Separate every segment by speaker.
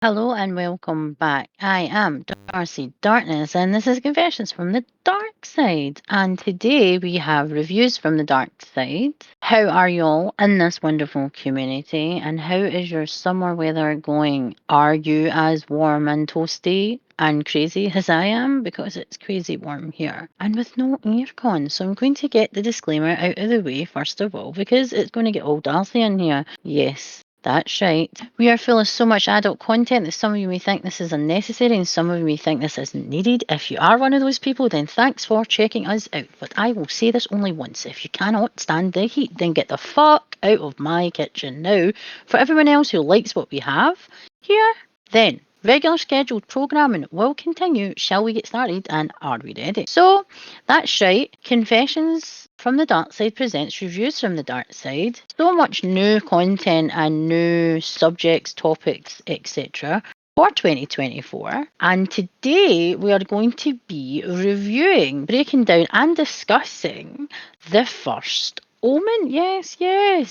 Speaker 1: Hello and welcome back. I am Darcy Darkness, and this is Confessions from the Dark Side. And today we have reviews from the Dark Side. How are you all in this wonderful community? And how is your summer weather going? Are you as warm and toasty and crazy as I am? Because it's crazy warm here and with no aircon. So I'm going to get the disclaimer out of the way first of all, because it's going to get all Darcy in here. Yes, that's right. We are full of so much adult content that some of you may think this is unnecessary and some of you may think this isn't needed. If you are one of those people, then thanks for checking us out. But I will say this only once. If you cannot stand the heat, then get the fuck out of my kitchen now. For everyone else who likes what we have here, then regular scheduled programming will continue. Shall we get started? And are we ready? So, that's right. Confessions from the Dark Side presents reviews from the Dark Side. So much new content and new subjects, topics, etc. for 2024. And today we are going to be reviewing, breaking down, and discussing the First Omen. Yes,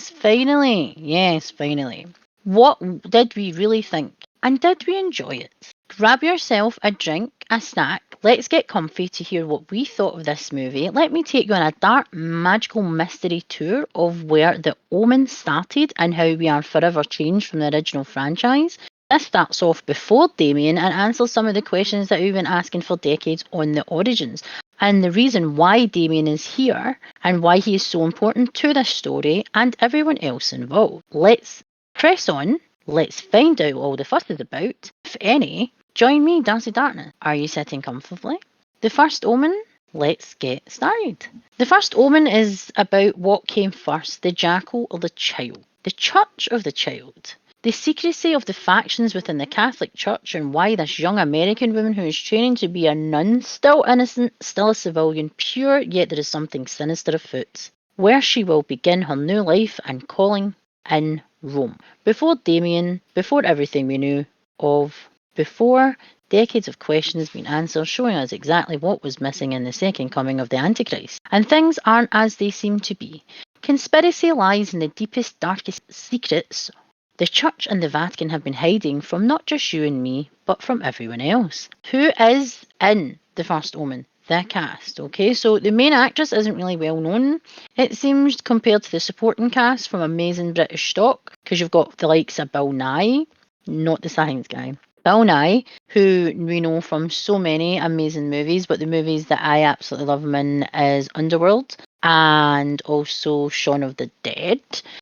Speaker 1: finally. Yes, finally. What did we really think? And did we enjoy it? Grab yourself a drink, a snack. Let's get comfy to hear what we thought of this movie. Let me take you on a dark, magical mystery tour of where the Omen started and how we are forever changed from the original franchise. This starts off before Damian and answers some of the questions that we've been asking for decades on the origins and the reason why Damian is here and why he is so important to this story and everyone else involved. Let's press on. Let's find out all the fuss is about, if any. Join me, Darcy Darkness. Are you sitting comfortably? The First Omen? Let's get started. The First Omen is about what came first, the jackal or the child. The Church of the Child. The secrecy of the factions within the Catholic Church and why this young American woman who is training to be a nun, still innocent, still a civilian, pure, yet there is something sinister afoot. Where she will begin her new life and calling in Rome. Before Damian, before everything we knew of, before decades of questions been answered, showing us exactly what was missing in the second coming of the Antichrist. And things aren't as they seem to be. Conspiracy lies in the deepest, darkest secrets the Church and the Vatican have been hiding from not just you and me, but from everyone else. Who is in The First Omen? The cast, okay? So the main actress isn't really well known, it seems, compared to the supporting cast from amazing British stock, because you've got the likes of Bill Nye, not the science guy. Bill Nye, who we know from so many amazing movies, but the movies that I absolutely love him in is Underworld and also Shaun of the Dead.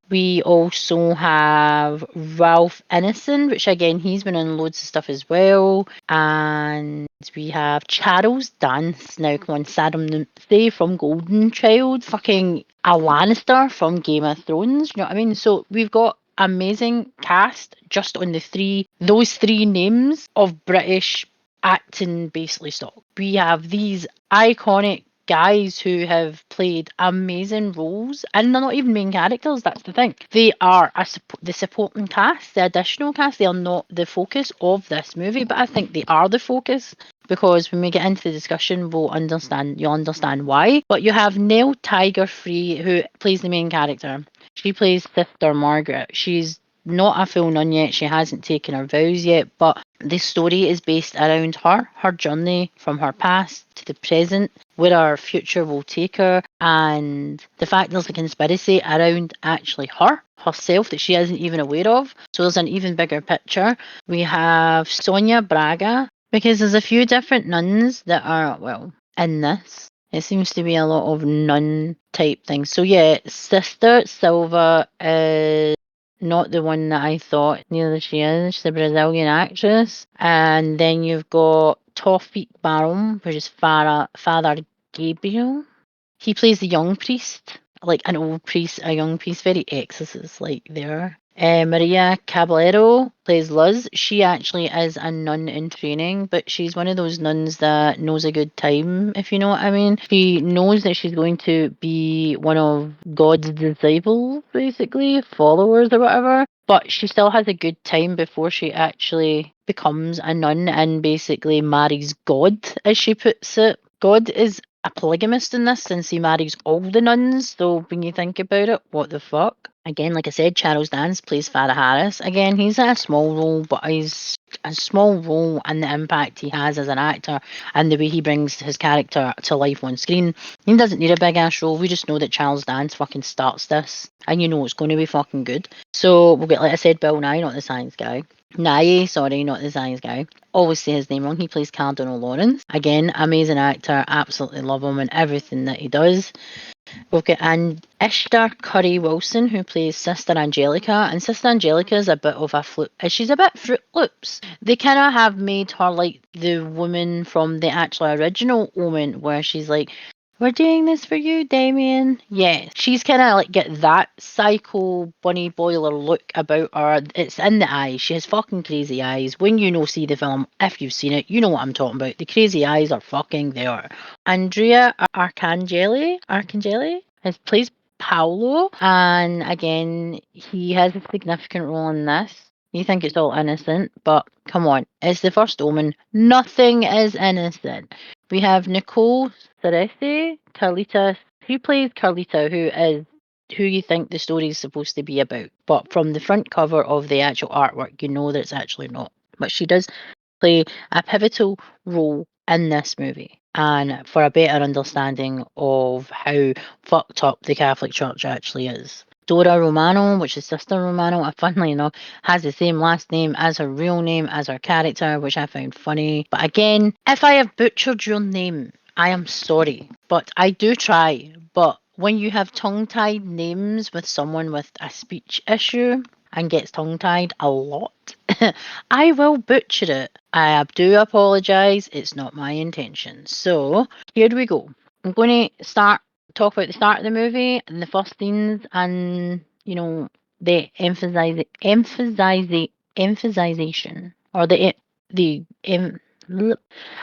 Speaker 1: We also have Ralph Ineson, which again, he's been in loads of stuff as well. And we have Charles Dance. Now, come on, Saddam Say from Golden Child. Fucking a Lannister from Game of Thrones. You know what I mean? So we've got amazing cast just on those three names of British acting basically stock. We have these iconic guys who have played amazing roles and they're not even main characters. That's the thing, they are the supporting cast, the additional cast. They are not the focus of this movie, but I think they are the focus, because when we get into the discussion you'll understand why. But you have Nell Tiger Free, who plays the main character. She plays Sister Margaret. She's not a full nun yet, she hasn't taken her vows yet, but the story is based around her journey from her past to the present, where our future will take her, and the fact there's a conspiracy around actually herself that she isn't even aware of. So there's an even bigger picture. We have Sonia Braga, because there's a few different nuns that are, well, in this. It seems to be a lot of nun type things. So yeah, Sister Silva is not the one that I thought. Neither she is. She's a Brazilian actress. And then you've got Tawfiq Barum, which is Father Gabriel. He plays the young priest, like an old priest, a young priest, very exorcist like there. Maria Caballero plays Luz. She actually is a nun in training, but she's one of those nuns that knows a good time, if you know what I mean. She knows that she's going to be one of God's disciples, basically, followers or whatever, but she still has a good time before she actually becomes a nun and basically marries God, as she puts it. God is a polygamist in this, since he marries all the nuns, so when you think about it, what the fuck? Again, like I said, Charles Dance plays Father Harris. Again, he's a small role, but he's a small role and the impact he has as an actor and the way he brings his character to life on screen. He doesn't need a big ass role. We just know that Charles Dance fucking starts this, and you know it's going to be fucking good. So we'll get, like I said, Bill Nye, not the science guy. Nye, sorry, not the science guy. Always say his name wrong. He plays Cardinal Lawrence. Again, amazing actor. Absolutely love him and everything that he does. We've got Ishtar Currie-Wilson, who plays Sister Angelica, and Sister Angelica is a bit of a she's a bit Fruit Loops. They kind of have made her like the woman from the actual original Omen, where she's like, "We're doing this for you, Damian." Yeah, she's kind of like get that psycho bunny boiler look about her. It's in the eyes. She has fucking crazy eyes. When see the film, if you've seen it, you know what I'm talking about. The crazy eyes are fucking there. Andrea Arcangeli plays Paolo, and again, he has a significant role in this. You think it's all innocent, but come on, it's the first Omen. Nothing is innocent. We have Nicole Ceresi, Carlita, who plays Carlita, who you think the story is supposed to be about. But from the front cover of the actual artwork, you know that it's actually not. But she does play a pivotal role in this movie, and for a better understanding of how fucked up the Catholic Church actually is. Dora Romano, which is Sister Romano, funnily enough, has the same last name as her real name as her character, which I found funny. But again, if I have butchered your name, I am sorry, but I do try. But when you have tongue-tied names with someone with a speech issue and gets tongue-tied a lot, I will butcher it. I do apologise. It's not my intention. So here we go. I'm going to talk about the start of the movie and the first scenes, and the emphasization or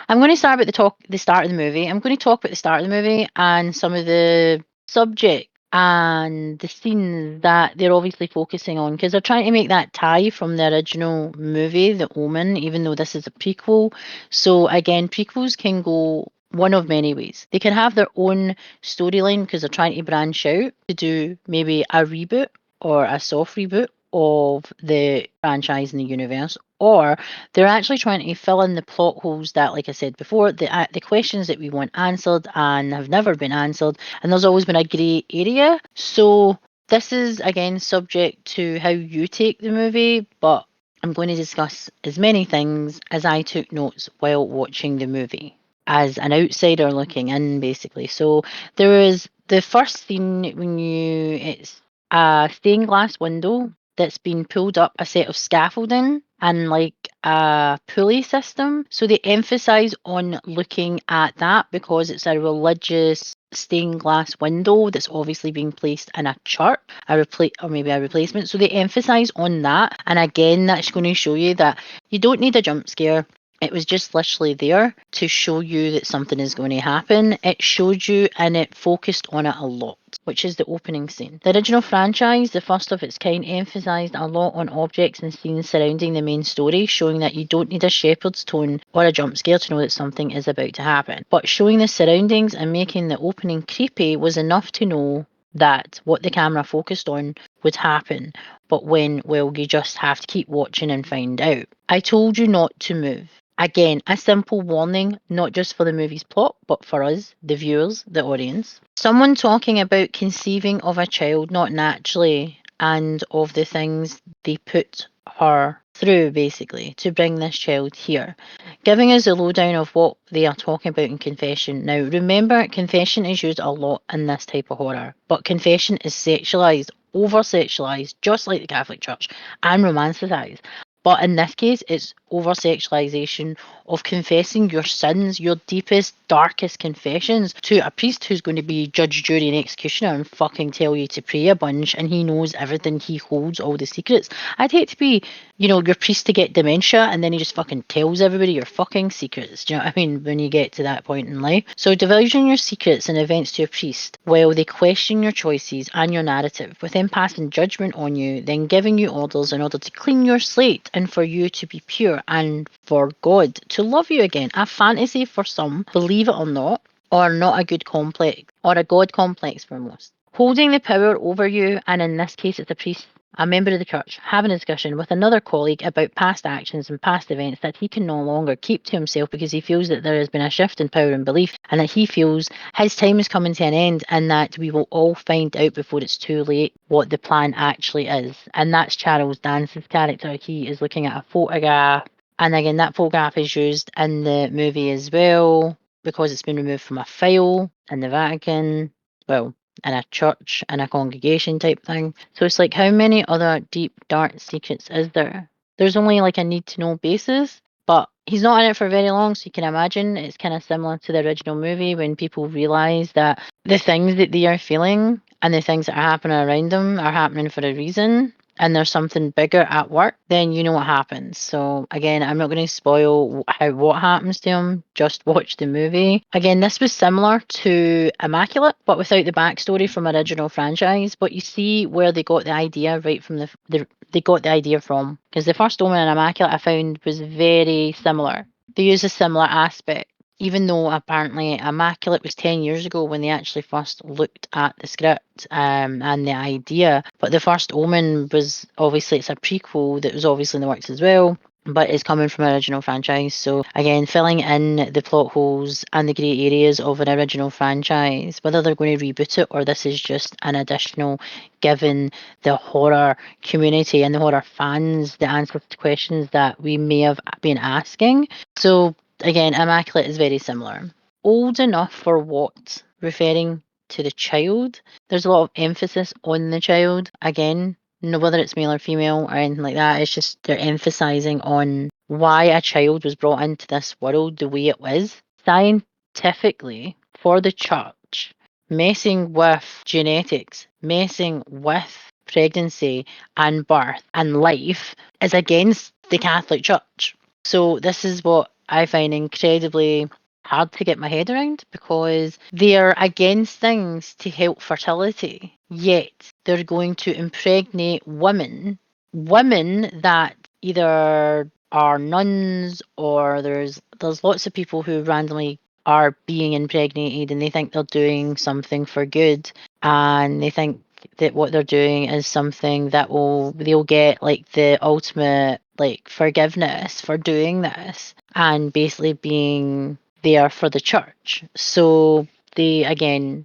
Speaker 1: I'm going to start about the start of the movie. I'm going to talk about the start of the movie and some of the subject and the scenes that they're obviously focusing on, because they're trying to make that tie from the original movie, The Omen, even though this is a prequel. So again, prequels can go one of many ways. They can have their own storyline because they're trying to branch out to do maybe a reboot or a soft reboot of the franchise in the universe, or they're actually trying to fill in the plot holes that, like I said before, the questions that we want answered and have never been answered, and there's always been a grey area. So this is again subject to how you take the movie, but I'm going to discuss as many things as I took notes while watching the movie as an outsider looking in, basically. So there is the first scene when it's a stained glass window that's been pulled up a set of scaffolding and like a pulley system. So they emphasize on looking at that because it's a religious stained glass window that's obviously being placed in a church, or maybe a replacement. So they emphasize on that. And again, that's going to show you that you don't need a jump scare. It was just literally there to show you that something is going to happen. It showed you and it focused on it a lot, which is the opening scene. The original franchise, the first of its kind, emphasised a lot on objects and scenes surrounding the main story, showing that you don't need a shepherd's tone or a jump scare to know that something is about to happen. But showing the surroundings and making the opening creepy was enough to know that what the camera focused on would happen. But when, well, you just have to keep watching and find out. I told you not to move. Again, a simple warning, not just for the movie's plot, but for us, the viewers, the audience. Someone talking about conceiving of a child not naturally, and of the things they put her through, basically, to bring this child here. Giving us a lowdown of what they are talking about in confession. Now, remember, confession is used a lot in this type of horror, but confession is sexualised, over-sexualised, just like the Catholic Church, and romanticised. But in this case, it's over sexualization of confessing your sins, your deepest, darkest confessions to a priest who's going to be judge, jury, and executioner and fucking tell you to pray a bunch, and he knows everything, he holds all the secrets. I'd hate to be, your priest to get dementia and then he just fucking tells everybody your fucking secrets. Do you know what I mean? When you get to that point in life. So divulging your secrets and events to a priest while they question your choices and your narrative, with them passing judgment on you, then giving you orders in order to clean your slate and for you to be pure and for God to love you again. A fantasy for some, believe it or not, or not a good complex, or a God complex for most. Holding the power over you, and in this case it's a priest, a member of the church, having a discussion with another colleague about past actions and past events that he can no longer keep to himself because he feels that there has been a shift in power and belief, and that he feels his time is coming to an end, and that we will all find out before it's too late what the plan actually is. And that's Charles Dance's character. He is looking at a photograph, and again, that photograph is used in the movie as well because it's been removed from a file in the Vatican. Well, in a church, in a congregation type thing. So it's like, how many other deep, dark secrets is there? There's only like a need to know basis, but he's not in it for very long, so you can imagine it's kind of similar to the original movie when people realise that the things that they are feeling and the things that are happening around them are happening for a reason, and there's something bigger at work, then you know what happens. So again, I'm not going to spoil what happens to him. Just watch the movie. Again, this was similar to Immaculate, but without the backstory from original franchise. But you see where they got the idea right from they got the idea from, because the first Omen and Immaculate I found was very similar. They use a similar aspect. Even though apparently Immaculate was 10 years ago when they actually first looked at the script and the idea. But the first Omen was obviously, it's a prequel that was obviously in the works as well, but it's coming from an original franchise. So again, filling in the plot holes and the grey areas of an original franchise, whether they're going to reboot it or this is just an additional, given the horror community and the horror fans, the answers to questions that we may have been asking. So again, Immaculate is very similar. Old enough for what? Referring to the child. There's a lot of emphasis on the child. Again, no, whether it's male or female or anything like that, it's just they're emphasizing on why a child was brought into this world the way it was. Scientifically, for the church, messing with genetics, messing with pregnancy and birth and life is against the Catholic Church. So this is what I find incredibly hard to get my head around, because they are against things to help fertility, yet they're going to impregnate women that either are nuns or there's lots of people who randomly are being impregnated and they think they're doing something for good, and they think that what they're doing is something that they'll get like the ultimate like forgiveness for doing this and basically being there for the church. So they, again,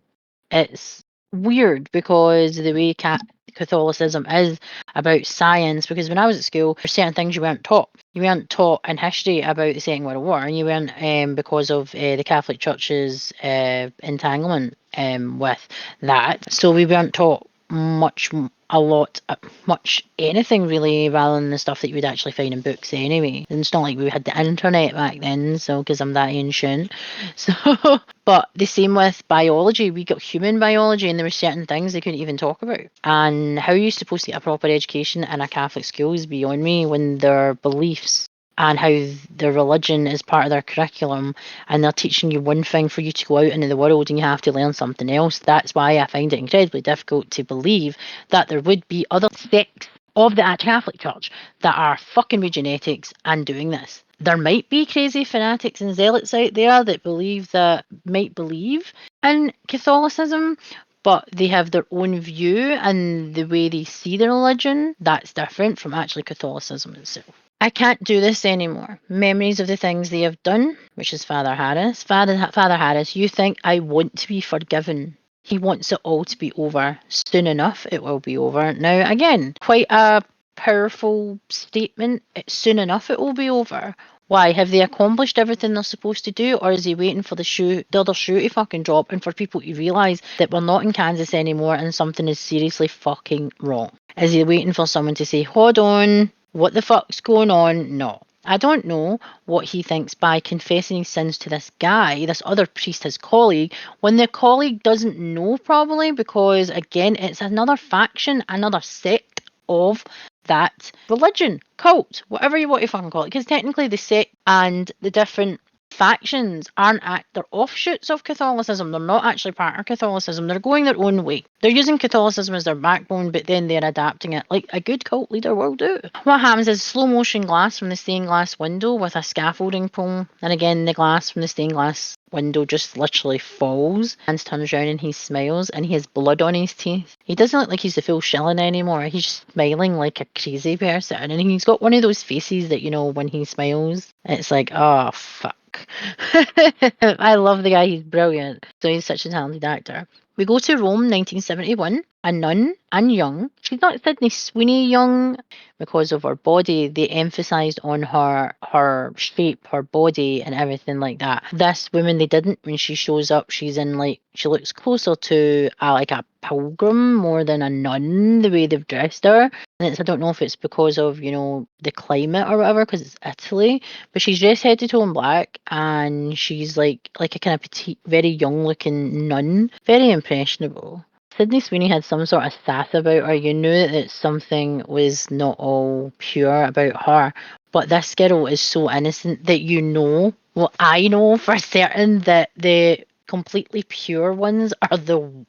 Speaker 1: it's weird because the way Catholicism is about science, because when I was at school, there's certain things you weren't taught. You weren't taught in history about the Second World War, and you weren't because of the Catholic Church's entanglement with that. So we weren't taught much anything really, rather than the stuff that you would actually find in books anyway. And it's not like we had the internet back then, so because I'm that ancient. So but the same with biology. We got human biology, and there were certain things they couldn't even talk about. And how you're supposed to get a proper education in a Catholic school is beyond me, when their beliefs and how their religion is part of their curriculum, and they're teaching you one thing for you to go out into the world and you have to learn something else. That's why I find it incredibly difficult to believe that there would be other sects of the Catholic Church that are fucking with genetics and doing this. There might be crazy fanatics and zealots out there that might believe in Catholicism, but they have their own view, and the way they see the religion, that's different from actually Catholicism itself. I can't do this anymore. Memories of the things they have done, which is Father Harris. Father Harris, you think I want to be forgiven? He wants it all to be over. Soon enough, it will be over. Now, again, quite a powerful statement. Soon enough, it will be over. Why? Have they accomplished everything they're supposed to do, or is he waiting for the other shoe to fucking drop, and for people to realise that we're not in Kansas anymore and something is seriously fucking wrong? Is he waiting for someone to say, hold on, what the fuck's going on? No. I don't know what he thinks by confessing his sins to this guy, this other priest, his colleague, when the colleague doesn't know, probably, because again, it's another faction, another sect of that religion, cult, whatever you want to fucking call it. Because technically the sect and the different factions they're offshoots of Catholicism. They're not actually part of Catholicism. They're going their own way. They're using Catholicism as their backbone, but then they're adapting it like a good cult leader will do. What happens is slow motion glass from the stained glass window with a scaffolding pole, and again the glass from the stained glass window just literally falls. Hans turns around and he smiles and he has blood on his teeth. He doesn't look like he's the full shilling anymore. He's just smiling like a crazy person. And he's got one of those faces that, when he smiles, it's like, oh, fuck. I love the guy. He's brilliant. So he's such a talented actor. We go to Rome, 1971. A nun and young. She's not Sydney Sweeney young because of her body. They emphasised on her shape, her body, and everything like that. This woman, they didn't. When she shows up, she's in she looks closer to like a pilgrim more than a nun. The way they've dressed her, and I don't know if it's because of the climate or whatever, because it's Italy. But she's dressed head to toe in black, and she's like a kind of petite, very young looking nun, very impressionable. Sydney Sweeney had some sort of sass about her. You knew that something was not all pure about her. But this girl is so innocent that well, I know for certain that the completely pure ones are the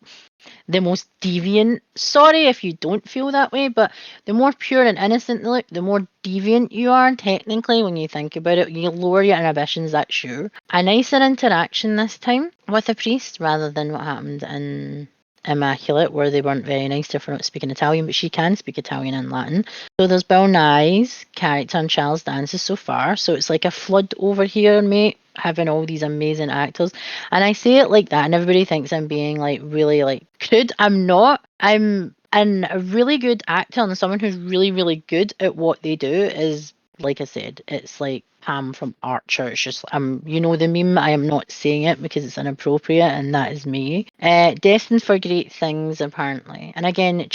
Speaker 1: most deviant. Sorry if you don't feel that way, but the more pure and innocent they look, the more deviant you are, technically, when you think about it. You lower your inhibitions, that's sure. A nicer interaction this time with a priest rather than what happened in Immaculate, where they weren't very nice to her for not speaking Italian, but she can speak Italian and Latin. So there's Bill Nye's character and Charles Dance's so far. So it's like a flood over here, mate, having all these amazing actors. And I say it like that, and everybody thinks I'm being really crude. I'm not. I'm a really good actor, and someone who's really, really good at what they do is, like I said, it's like Pam from Archer. It's just, the meme. I am not saying it because it's inappropriate, and that is me. Destined for great things, apparently. And again,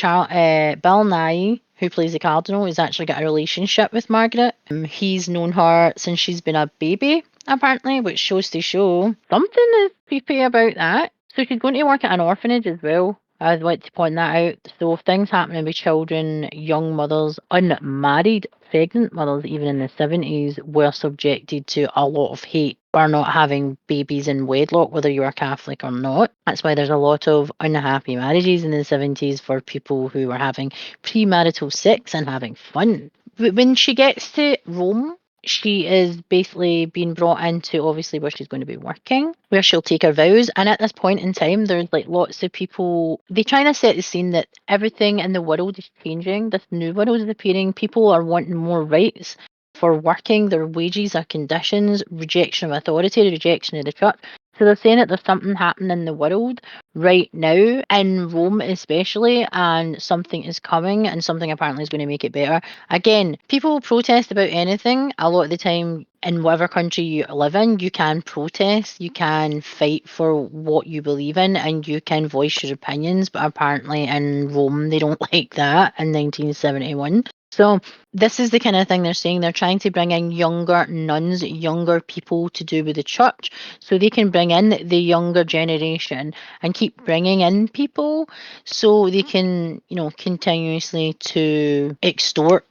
Speaker 1: Bill Nye, who plays the Cardinal, has actually got a relationship with Margaret. He's known her since she's been a baby, apparently, which shows to show something is creepy about that. So she's going to work at an orphanage as well. I'd like to point that out. So things happening with children, young mothers, unmarried, pregnant mothers, even in the 70s, were subjected to a lot of hate for not having babies in wedlock, whether you are Catholic or not. That's why there's a lot of unhappy marriages in the 70s for people who were having premarital sex and having fun. When she gets to Rome, she is basically being brought into obviously where she's going to be working, where she'll take her vows. And at this point in time, there's lots of people. They trying to set the scene that everything in the world is changing. This new world is appearing. People are wanting more rights for working, their wages, their conditions, rejection of authority, rejection of the church. So they're saying that there's something happening in the world right now, in Rome especially, and something is coming, and something apparently is going to make it better. Again, people protest about anything. A lot of the time, in whatever country you live in, you can protest, you can fight for what you believe in, and you can voice your opinions. But apparently in Rome, they don't like that in 1971. So this is the kind of thing they're saying. They're trying to bring in younger nuns, younger people to do with the church, so they can bring in the younger generation and keep bringing in people, so they can, continuously to extort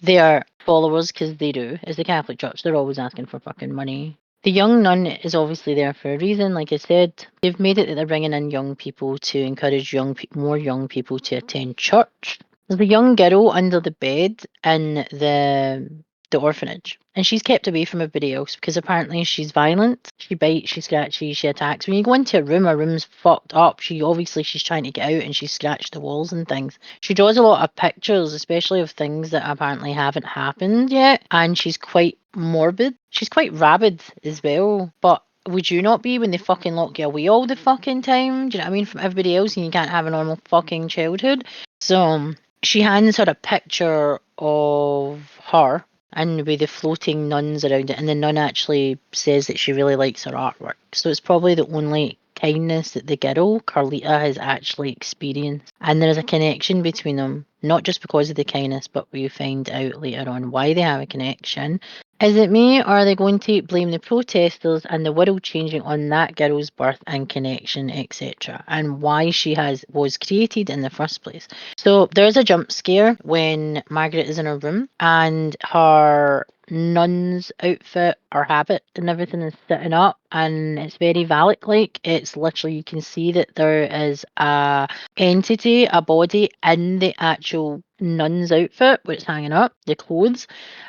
Speaker 1: their followers, because they do. As the Catholic Church, they're always asking for fucking money. The young nun is obviously there for a reason. Like I said, they've made it that they're bringing in young people to encourage more young people to attend church. There's a young girl under the bed in the orphanage, and she's kept away from everybody else because apparently she's violent. She bites, she scratches, she attacks. When you go into her room's fucked up. She's trying to get out, and she scratched the walls and things. She draws a lot of pictures, especially of things that apparently haven't happened yet, and she's quite morbid. She's quite rabid as well, but would you not be when they fucking lock you away all the fucking time? Do you know what I mean? From everybody else, and you can't have a normal fucking childhood. So she hands her a picture of her and with the floating nuns around it, and the nun actually says that she really likes her artwork. So it's probably the only kindness that the girl, Carlita, has actually experienced. And there is a connection between them, not just because of the kindness, but we find out later on why they have a connection. Is it me, or are they going to blame the protesters and the world changing on that girl's birth and connection, etc., and why she was created in the first place? So there's a jump scare when Margaret is in her room and her nun's outfit or habit and everything is sitting up, and it's very Valak-like. It's literally, you can see that there is a entity, a body in the actual nun's outfit where it's hanging up, the clothes.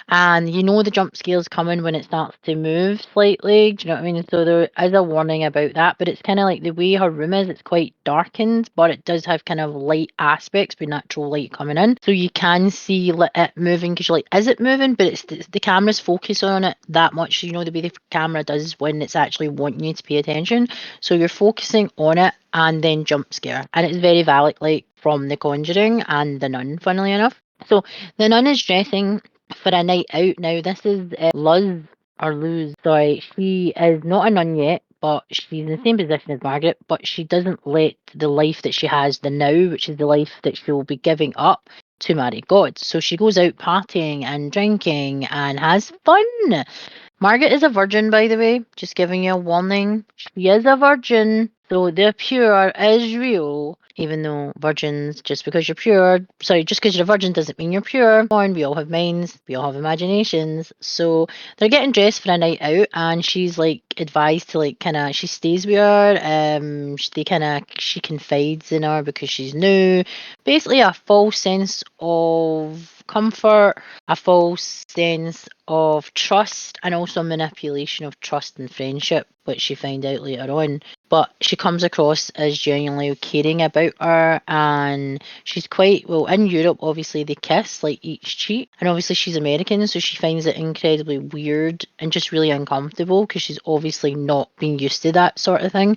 Speaker 1: And you know the jump scare's coming when it starts to move slightly. Do you know what I mean? So there is a warning about that, but it's kind of like the way her room is, it's quite darkened, but it does have kind of light aspects with natural light coming in. So you can see it moving because you're like, is it moving? But it's the camera's focus on it that much. You know the way the camera does when it's actually wanting you to pay attention. So you're focusing on it and then jump scare. And it's very Valak like from The Conjuring and The Nun, funnily enough. So the nun is dressing for a night out. Now, this is Luz, or Luz, sorry. She is not a nun yet, but she's in the same position as Margaret, but she doesn't let the life that she has, the now, which is the life that she will be giving up to marry God. So she goes out partying and drinking and has fun. Margaret is a virgin, by the way, just giving you a warning. She is a virgin, so the pure is real. Even though virgins, just because you're pure, sorry, just because you're a virgin doesn't mean you're pure. Born, we all have minds, we all have imaginations. So they're getting dressed for a night out, and she's like advised to like kind of, she stays with her. She confides in her because she's new. Basically, a false sense of comfort, a false sense of trust, and also manipulation of trust and friendship, which you find out later on. But she comes across as genuinely caring about her, and she's quite well in Europe. Obviously, they kiss like each cheek, and obviously she's American, so she finds it incredibly weird and just really uncomfortable because she's obviously not been used to that sort of thing.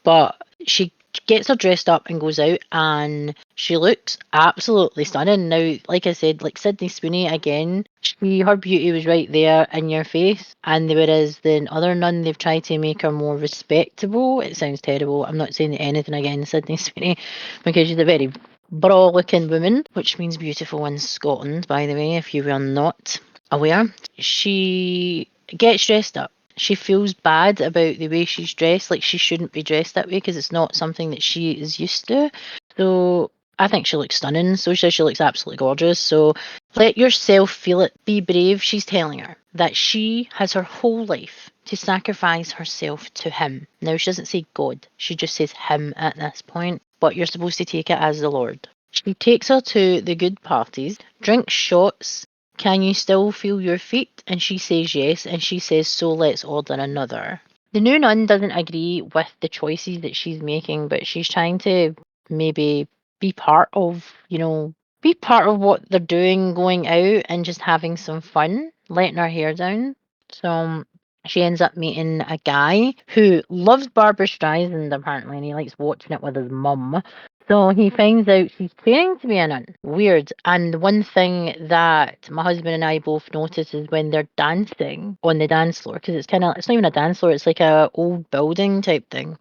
Speaker 1: But she gets her dressed up and goes out, and she looks absolutely stunning. Now, like I said, like Sydney Sweeney again, her beauty was right there in your face. And whereas the other nun, they've tried to make her more respectable. It sounds terrible. I'm not saying anything against Sydney Sweeney because she's a very braw looking woman, which means beautiful in Scotland, by the way, if you were not aware. She gets dressed up. She feels bad about the way she's dressed, like she shouldn't be dressed that way because it's not something that she is used to. So I think she looks stunning. So she looks absolutely gorgeous. So let yourself feel it. Be brave. She's telling her that she has her whole life to sacrifice herself to him. Now, she doesn't say God. She just says him at this point. But you're supposed to take it as the Lord. She takes her to the good parties, drinks shots. Can you still feel your feet? And she says yes, and she says, so let's order another. The new nun doesn't agree with the choices that she's making, but she's trying to maybe be part of, be part of what they're doing, going out and just having some fun, letting her hair down. So she ends up meeting a guy who loves Barbara Streisand apparently, and he likes watching it with his mum. So he finds out she's training to be a nun. Weird. And one thing that my husband and I both notice is when they're dancing on the dance floor, because it's not even a dance floor, it's like a old building type thing.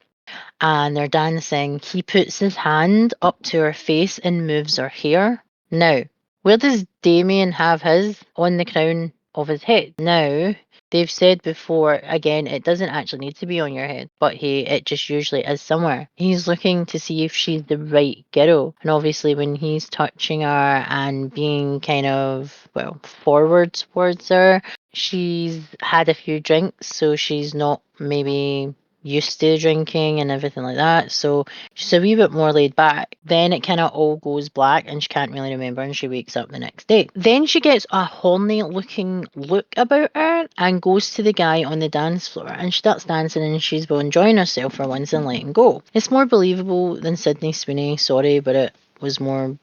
Speaker 1: And they're dancing. He puts his hand up to her face and moves her hair. Now, where does Damian have his? On the crown of his head. Now, they've said before, again, it doesn't actually need to be on your head, but it just usually is somewhere. He's looking to see if she's the right girl. And obviously, when he's touching her and being kind of, well, forward towards her, she's had a few drinks, so she's not maybe used to drinking and everything like that. So she's a wee bit more laid back. Then it kind of all goes black and she can't really remember and she wakes up the next day. Then she gets a horny looking look about her and goes to the guy on the dance floor and she starts dancing and she's well enjoying herself for once and letting go. It's more believable than Sydney Sweeney, sorry, but it was more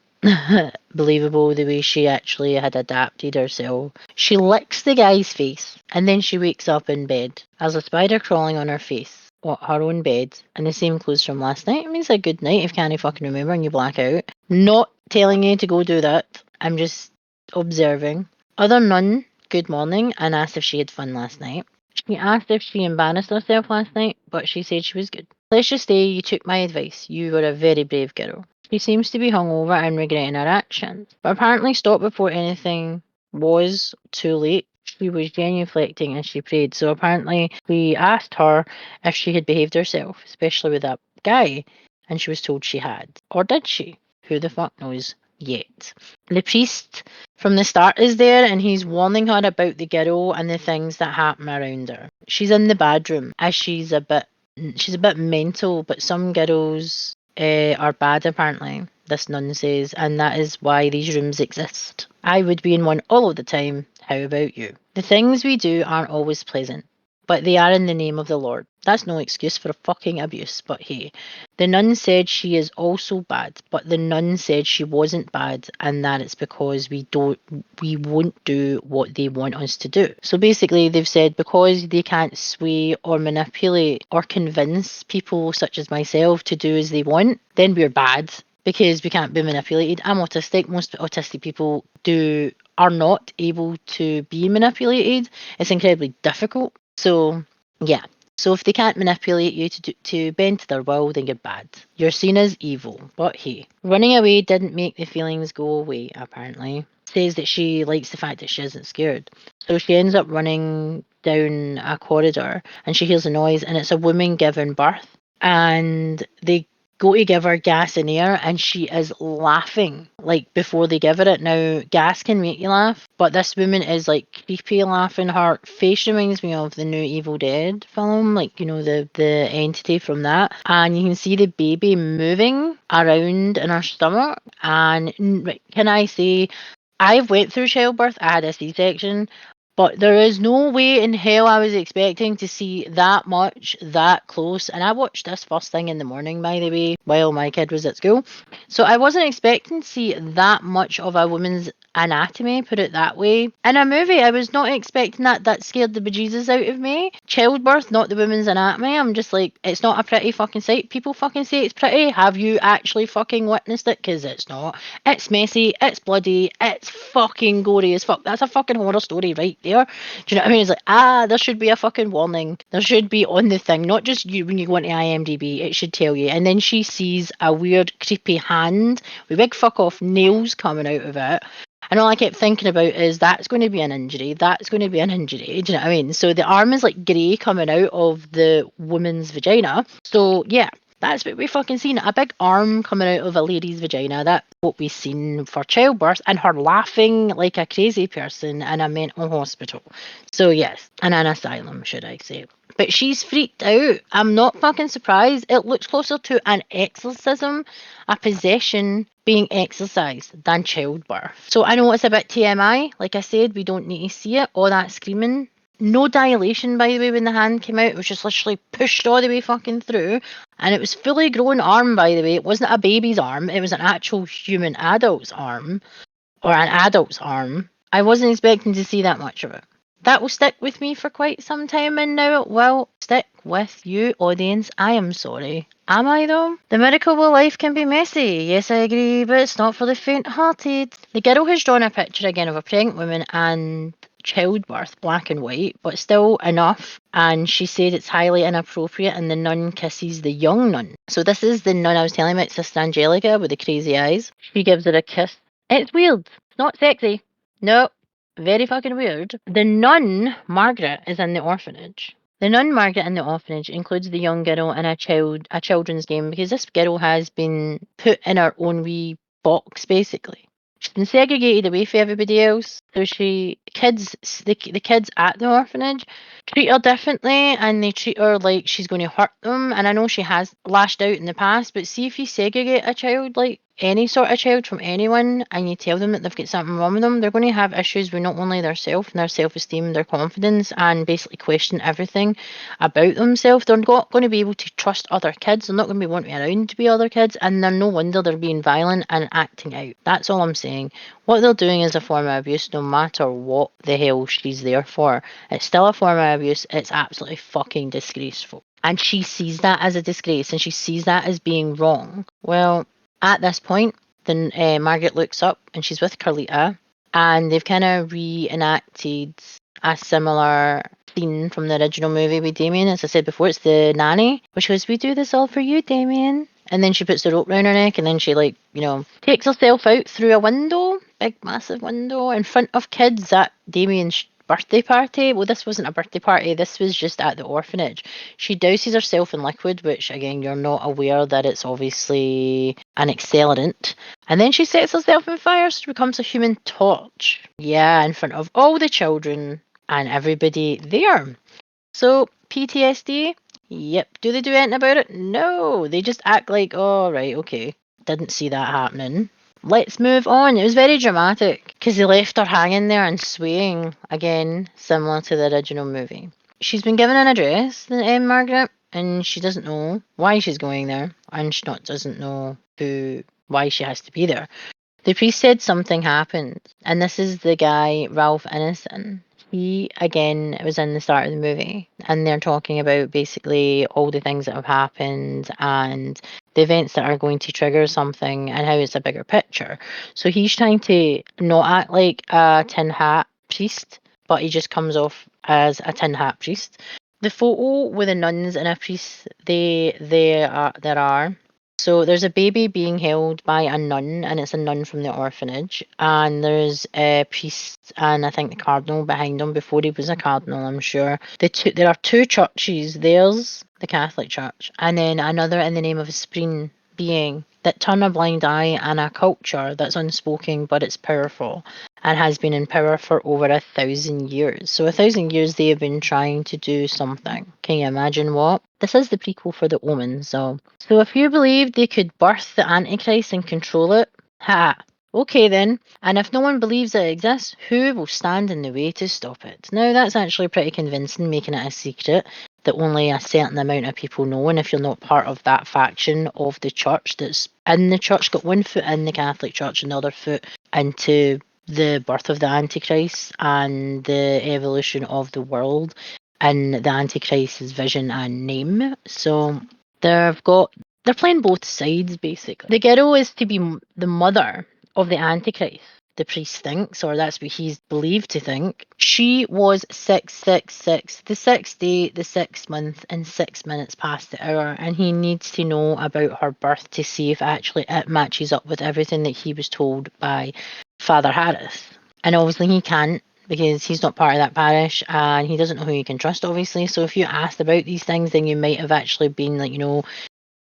Speaker 1: believable the way she actually had adapted herself. She licks the guy's face and then she wakes up in bed as a spider crawling on her face. Her own bed and the same clothes from last night. It means a good night if you can't fucking remember and you black out. Not telling you to go do that. I'm just observing. Other nun, good morning, and asked if she had fun last night. She asked if she embarrassed herself last night, but she said she was good. Let's just say you took my advice. You were a very brave girl. She seems to be hungover and regretting her actions, but apparently stopped before anything was too late. She was genuflecting and she prayed. So apparently we asked her if she had behaved herself, especially with that guy, and she was told she had. Or did she? Who the fuck knows yet? The priest from the start is there, and he's warning her about the girl and the things that happen around her. She's in the bedroom as she's a bit mental, but some girls are bad apparently, this nun says, and that is why these rooms exist. I would be in one all of the time. How about you? The things we do aren't always pleasant, but they are in the name of the Lord. That's no excuse for fucking abuse, but hey. The nun said she is also bad, but the nun said she wasn't bad and that it's because we won't do what they want us to do. So basically they've said because they can't sway or manipulate or convince people such as myself to do as they want, then we're bad because we can't be manipulated. I'm autistic. Most autistic people are not able to be manipulated. It's incredibly difficult. So yeah. So if they can't manipulate you to bend to their will, then you're bad. You're seen as evil. But hey, running away didn't make the feelings go away, apparently. Says that she likes the fact that she isn't scared. So she ends up running down a corridor and she hears a noise and it's a woman giving birth. And they go to give her gas and air and she is laughing like before they give her it. Now gas can make you laugh, but this woman is like creepy laughing. Her face reminds me of the new Evil Dead film, like, you know, the entity from that, and you can see the baby moving around in her stomach. And can I say, I've went through childbirth. I had a C-section, but there is no way in hell I was expecting to see that much that close. And I watched this first thing in the morning, by the way, while my kid was at school. So I wasn't expecting to see that much of a woman's anatomy, put it that way. In a movie, I was not expecting that. That scared the bejesus out of me. Childbirth, not the woman's anatomy. I'm just like, it's not a pretty fucking sight. People fucking say it's pretty. Have you actually fucking witnessed it? Because it's not. It's messy, it's bloody, it's fucking gory as fuck. That's a fucking horror story right there. Do you know what I mean? It's like, there should be a fucking warning. There should be on the thing, not just you when you go into IMDb, it should tell you. And then she sees a weird, creepy hand with big fuck off nails coming out of it. And all I kept thinking about is that's going to be an injury. That's going to be an injury. Do you know what I mean? So the arm is like grey coming out of the woman's vagina. So yeah, that's what we fucking seen. A big arm coming out of a lady's vagina. That's what we seen for childbirth. And her laughing like a crazy person in a mental hospital. So yes, in an asylum, should I say. But she's freaked out. I'm not fucking surprised. It looks closer to an exorcism, a possession being exorcised than childbirth. So I know it's a bit TMI. Like I said, we don't need to see it. All that screaming. No dilation, by the way, when the hand came out. It was just literally pushed all the way fucking through. And it was fully grown arm, by the way. It wasn't a baby's arm. It was an actual human adult's arm. Or an adult's arm. I wasn't expecting to see that much of it. That will stick with me for quite some time, and now it will stick with you, audience. I am sorry. Am I though? The miracle of life can be messy. Yes, I agree, but it's not for the faint-hearted. The girl has drawn a picture again of a pregnant woman and childbirth, black and white, but still enough. And she said it's highly inappropriate, and the nun kisses the young nun. So this is the nun I was telling about, Sister Angelica with the crazy eyes. She gives her a kiss. It's weird. It's not sexy. No. Very fucking weird. The nun, Margaret, is in the orphanage. The nun Margaret in the orphanage includes the young girl in a children's game because this girl has been put in her own wee box basically. She's been segregated away from everybody else. So the kids at the orphanage treat her differently and they treat her like she's going to hurt them. And I know she has lashed out in the past, but see if you segregate a child, like any sort of child from anyone, and you tell them that they've got something wrong with them, they're going to have issues with not only their self and their self-esteem, their confidence, and basically question everything about themselves. They're not going to be able to trust other kids. They're not going to be wanting around to be other kids, and they're no wonder they're being violent and acting out. That's all I'm saying. What they're doing is a form of abuse, no matter what the hell she's there for. It's still a form of abuse. It's absolutely fucking disgraceful. And she sees that as a disgrace, and she sees that as being wrong. Well, at this point, then Margaret looks up and she's with Carlita, and they've kind of reenacted a similar scene from the original movie with Damian. As I said before, it's the nanny, which goes, "We do this all for you, Damian." And then she puts the rope around her neck, and then she, like, you know, takes herself out through a window, big massive window, in front of kids that Damian birthday party. Well, this wasn't a birthday party. This was just at the orphanage. She douses herself in liquid, which again, you're not aware that it's obviously an accelerant. And then she sets herself on fire, so she becomes a human torch. Yeah, in front of all the children and everybody there. So, PTSD? Yep. Do they do anything about it? No. They just act like, oh, right, okay. Didn't see that happening. Let's move on. It was very dramatic because they left her hanging there and swaying again, similar to the original movie. She's been given an address, Margaret, and she doesn't know why she's going there, and she doesn't know why she has to be there. The priest said something happened, and this is the guy, Ralph Ineson. He, again, was in the start of the movie, and they're talking about basically all the things that have happened and the events that are going to trigger something and how it's a bigger picture. So he's trying to not act like a tin hat priest, but he just comes off as a tin hat priest. The photo with the nuns and a priest, there are. So there's a baby being held by a nun, and it's a nun from the orphanage. And there's a priest and I think the cardinal behind him before he was a cardinal, I'm sure. There are two churches. There's the Catholic Church, and then another in the name of a supreme being that turn a blind eye and a culture that's unspoken, but it's powerful and has been in power for over 1,000 years. So 1,000 years they have been trying to do something. Can you imagine what? This is the prequel for the Omen, so if you believe they could birth the Antichrist and control it, okay then. And if no one believes it exists, who will stand in the way to stop it? Now that's actually pretty convincing, making it a secret that only a certain amount of people know, and if you're not part of that faction of the church that's in the church, got one foot in the Catholic Church and the other foot into the birth of the Antichrist and the evolution of the world and the Antichrist's vision and name. So they're playing both sides basically. The girl is to be the mother of the Antichrist, the priest thinks, or that's what he's believed to think. She was 666, the 6th day, the 6th month, and 6 minutes past the hour, and he needs to know about her birth to see if actually it matches up with everything that he was told by Father Harris. And obviously he can't, because he's not part of that parish and he doesn't know who you can trust, obviously. So if you asked about these things, then you might have actually been like,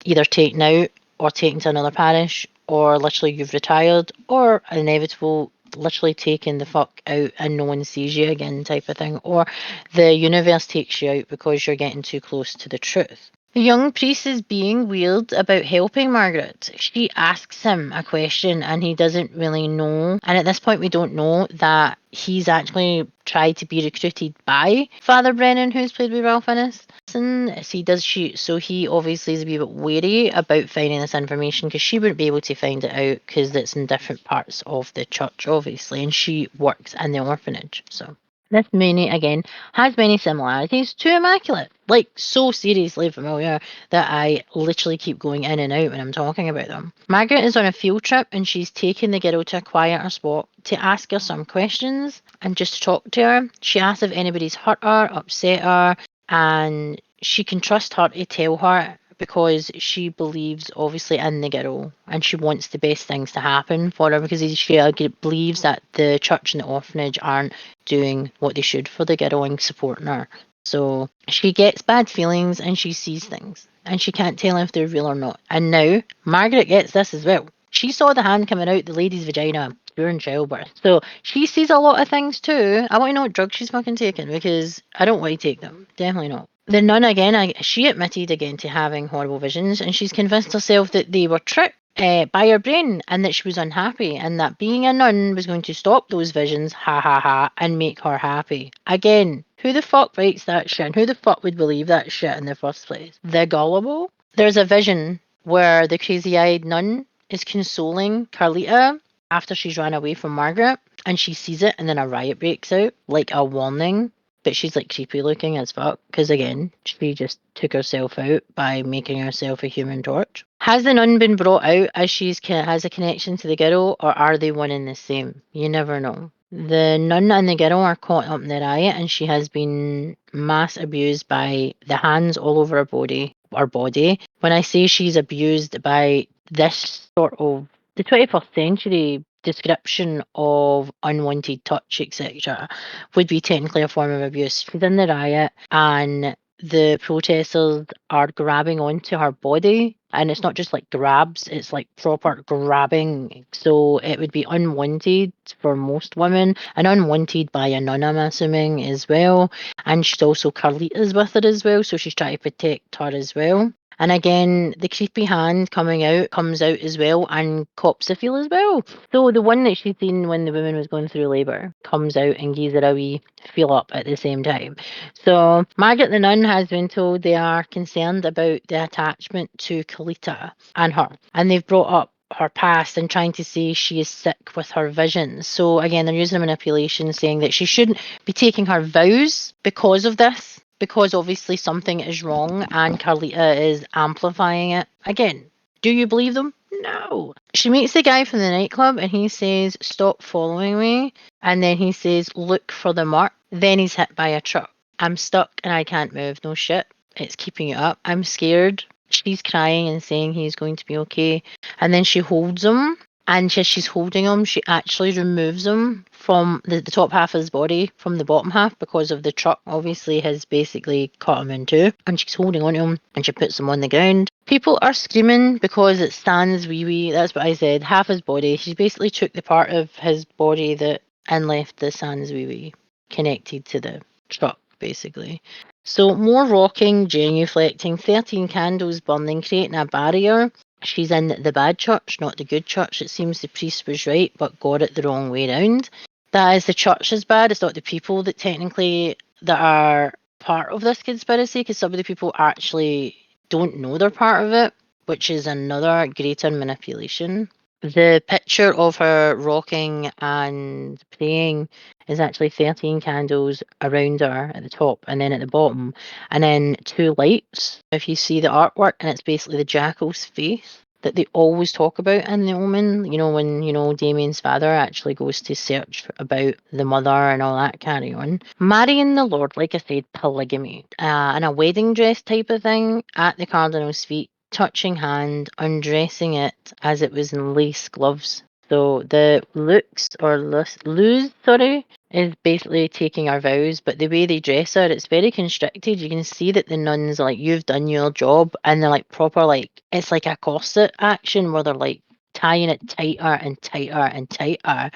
Speaker 1: either taken out or taken to another parish, or literally you've retired, or inevitable literally taken the fuck out and no one sees you again type of thing, or the universe takes you out because you're getting too close to the truth. The young priest is being weird about helping Margaret. She asks him a question and he doesn't really know. And at this point, we don't know that he's actually tried to be recruited by Father Brennan, who's played by Ralph Innes. So he obviously is a wee bit wary about finding this information because she wouldn't be able to find it out because it's in different parts of the church, obviously, and she works in the orphanage. So this again, has many similarities to Immaculate. Like, so seriously familiar that I literally keep going in and out when I'm talking about them. Margaret is on a field trip and she's taking the girl to a quieter spot to ask her some questions and just to talk to her. She asks if anybody's hurt her, upset her, and she can trust her to tell her because she believes obviously in the girl and she wants the best things to happen for her because she believes that the church and the orphanage aren't doing what they should for the girl and supporting her. So she gets bad feelings and she sees things and she can't tell if they're real or not. And now Margaret gets this as well. She saw the hand coming out the lady's vagina during childbirth. So she sees a lot of things too. I want to know what drugs she's fucking taking because I don't want to take them. Definitely not. The nun again, she admitted again to having horrible visions and she's convinced herself that they were tricked by her brain and that she was unhappy and that being a nun was going to stop those visions, ha ha ha, and make her happy. Again, who the fuck writes that shit and who the fuck would believe that shit in the first place? The gullible? There's a vision where the crazy-eyed nun is consoling Carlita after she's run away from Margaret and she sees it and then a riot breaks out, like a warning. But she's like creepy looking as fuck because again, she just took herself out by making herself a human torch. Has the nun been brought out as has a connection to the girl, or are they one and the same? You never know. The nun and the girl are caught up in the riot and she has been mass abused by the hands all over her body. When I say she's abused by this sort of the 21st century description of unwanted touch, etc., would be technically a form of abuse. She's in the riot and the protesters are grabbing onto her body, and it's not just like grabs, it's like proper grabbing. So it would be unwanted for most women and unwanted by a nun, I'm assuming, as well. And she's also Carlita's with her as well, so she's trying to protect her as well. And again, the creepy hand comes out as well and cops the feel as well. So the one that she'd seen when the woman was going through labour comes out and gives her a wee feel up at the same time. So Margaret the nun has been told they are concerned about the attachment to Kalita and her. And they've brought up her past and trying to say she is sick with her visions. So again, they're using manipulation, saying that she shouldn't be taking her vows because of this, because obviously something is wrong and Carlita is amplifying it. Again, do you believe them? No. She meets the guy from the nightclub and he says, "Stop following me." And then he says, "Look for the mark." Then he's hit by a truck. "I'm stuck and I can't move." No shit. It's keeping you up. "I'm scared." She's crying and saying he's going to be okay. And then she holds him. And as she's holding him, she actually removes him from the top half of his body from the bottom half because of the truck obviously has basically cut him in two. And she's holding on to him and she puts him on the ground. People are screaming because it stands wee wee. That's what I said. Half his body. She basically took the part of his body that and left the sans wee wee connected to the truck basically. So more rocking, genuflecting, 13 candles burning, creating a barrier. She's in the bad church, not the good church. It seems the priest was right, but got it the wrong way round. That is, the church is bad. It's not the people that technically that are part of this conspiracy, because some of the people actually don't know they're part of it, which is another greater manipulation. The picture of her rocking and praying is actually 13 candles around her at the top and then at the bottom, and then two lights. If you see the artwork, and it's basically the jackal's face that they always talk about in the Omen, when, Damian's father actually goes to search about the mother and all that carry on. Marrying the Lord, like I said, polygamy, and a wedding dress type of thing at the Cardinal's feet, touching hand, undressing it as it was in lace gloves. So the lose, sorry, is basically taking our vows, but the way they dress her, it's very constricted. You can see that the nuns are like, "You've done your job," and they're like proper, like, it's like a corset action where they're like tying it tighter and tighter and tighter.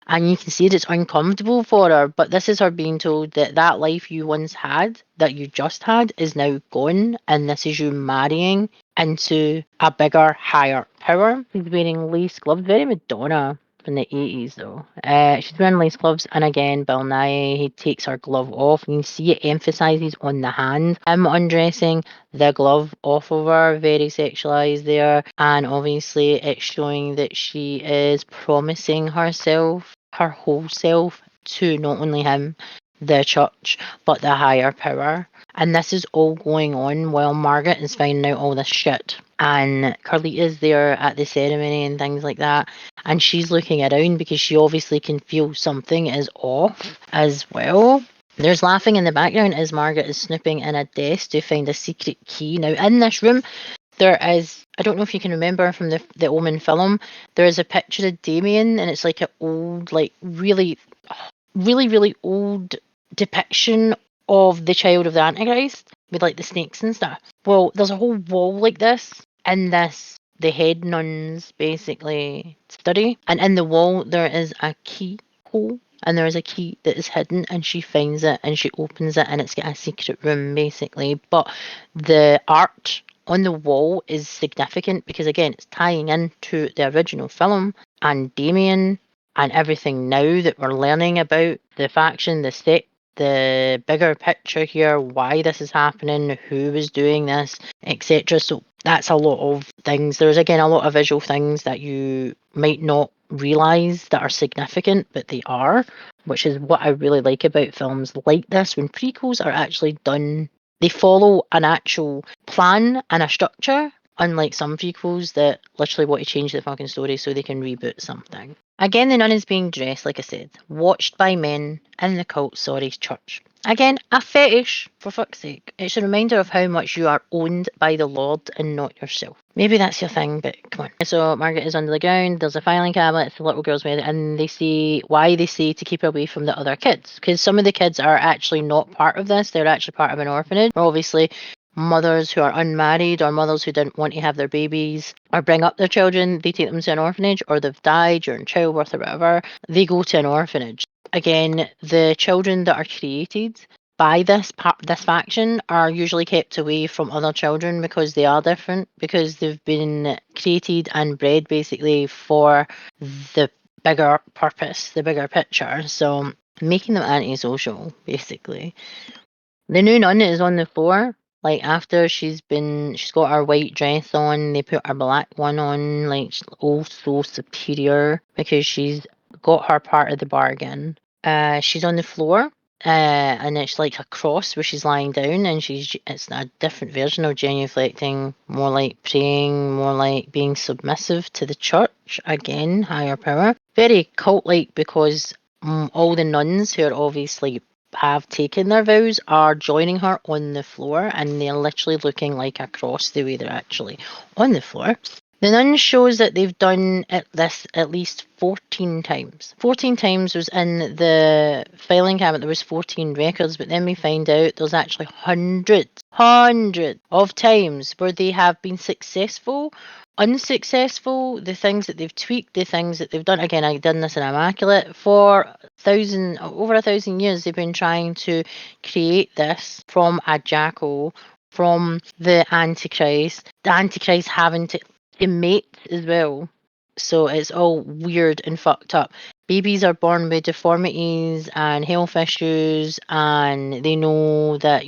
Speaker 1: And you can see that it's uncomfortable for her, but this is her being told that that life you once had, that you just had, is now gone, and this is you marrying into a bigger, higher power. She's wearing lace gloves, very Madonna from the 80s though. She's wearing lace gloves, and again, Bill Nye, he takes her glove off, and you see it emphasises on the hand. Him undressing, the glove off of her, very sexualised there, and obviously it's showing that she is promising herself, her whole self, to not only him, the church, but the higher power. And this is all going on while Margaret is finding out all this shit. And Carlita's there at the ceremony and things like that. And she's looking around because she obviously can feel something is off as well. There's laughing in the background as Margaret is snooping in a desk to find a secret key. Now, in this room, there is, I don't know if you can remember from the Omen film, there is a picture of Damian, and it's like an old, like really, really, really old depiction of the child of the Antichrist with like the snakes and stuff. Well, there's a whole wall like this in this, the head nun's basically study, and in the wall there is a keyhole. And there is a key that is hidden, and she finds it and she opens it, and it's got a secret room basically. But the art on the wall is significant because again, it's tying into the original film and Damian and everything now that we're learning about the faction, the sect, the bigger picture here, why this is happening, who was doing this, etc. So that's a lot of things. There's again a lot of visual things that you might not realise that are significant, but they are, which is what I really like about films like this, when prequels are actually done. They follow an actual plan and a structure, unlike some prequels that literally want to change the fucking story so they can reboot something. Again, the nun is being dressed, like I said, watched by men in the cult, sorry, church. Again, a fetish, for fuck's sake. It's a reminder of how much you are owned by the Lord and not yourself. Maybe that's your thing, but come on. So Margaret is under the ground, there's a filing cabinet, it's the little girl's wedding, and they say why they say to keep her away from the other kids. Because some of the kids are actually not part of this, they're actually part of an orphanage. Or obviously, mothers who are unmarried or mothers who didn't want to have their babies or bring up their children, they take them to an orphanage, or they've died during childbirth or whatever, they go to an orphanage. Again, the children that are created by this faction are usually kept away from other children because they are different, because they've been created and bred basically for the bigger purpose, the bigger picture. So making them antisocial, basically. The new nun is on the floor. Like after she's got her white dress on, they put her black one on, like oh so superior because she's got her part of the bargain. She's on the floor, and it's like a cross where she's lying down, and it's a different version of genuflecting, more like praying, more like being submissive to the church. Again, higher power. Very cult-like because all the nuns who are obviously have taken their vows are joining her on the floor, and they're literally looking like a cross the way they're actually on the floor. The nun shows that they've done at least 14 times. 14 times was in the filing cabinet. There was 14 records, but then we find out there's actually hundreds of times where they have been successful, unsuccessful, the things that they've tweaked, the things that they've done. Again, I've done this in Immaculate for over 1,000 years. They've been trying to create this from a jackal, from the Antichrist having to mate as well. So it's all weird and fucked up. Babies are born with deformities and health issues, and they know that,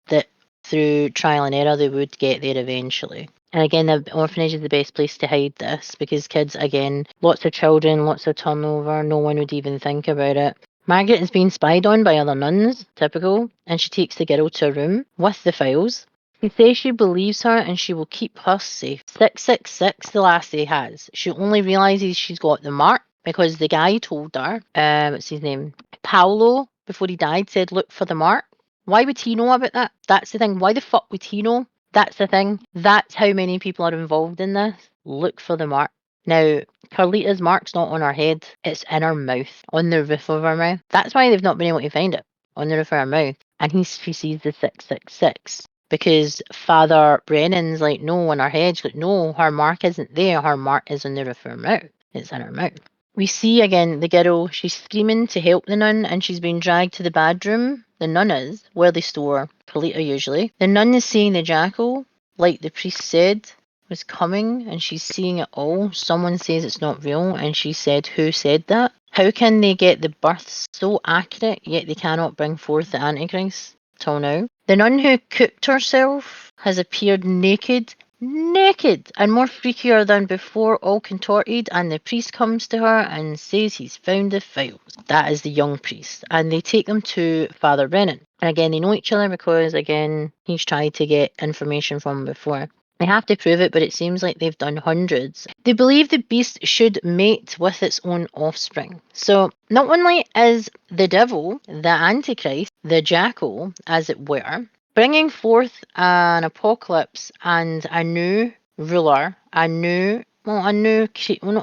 Speaker 1: that through trial and error they would get there eventually. And again, the orphanage is the best place to hide this because kids, again, lots of children, lots of turnover, no one would even think about it. Margaret is being spied on by other nuns, typical, and she takes the girl to a room with the files. She says she believes her and she will keep her safe. 666 the lassie has. She only realises she's got the mark because the guy told her, what's his name? Paolo, before he died, said look for the mark. Why would he know about that? That's the thing. Why the fuck would he know? That's the thing. That's how many people are involved in this. Look for the mark. Now, Carlita's mark's not on her head. It's in her mouth, on the roof of her mouth. That's why they've not been able to find it, on the roof of her mouth. And she sees the 666. Because Father Brennan's like, no, on her head. She's like, no, her mark isn't there. Her mark is on the roof of her mouth. It's in her mouth. We see again the girl, she's screaming to help the nun and she's being dragged to the bedroom. The nun is, where they store Carlita usually. The nun is seeing the jackal, like the priest said, was coming, and she's seeing it all. Someone says it's not real, and she said, who said that? How can they get the births so accurate, yet they cannot bring forth the Antichrist till now? The nun who cooked herself has appeared naked, and more freakier than before, all contorted, and the priest comes to her and says he's found the files. That is the young priest, and they take them to Father Brennan. And again, they know each other because, again, he's tried to get information from before. They have to prove it, but it seems like they've done hundreds. They believe the beast should mate with its own offspring. So, not only is the devil, the Antichrist, the jackal, as it were, bringing forth an apocalypse and a new ruler, not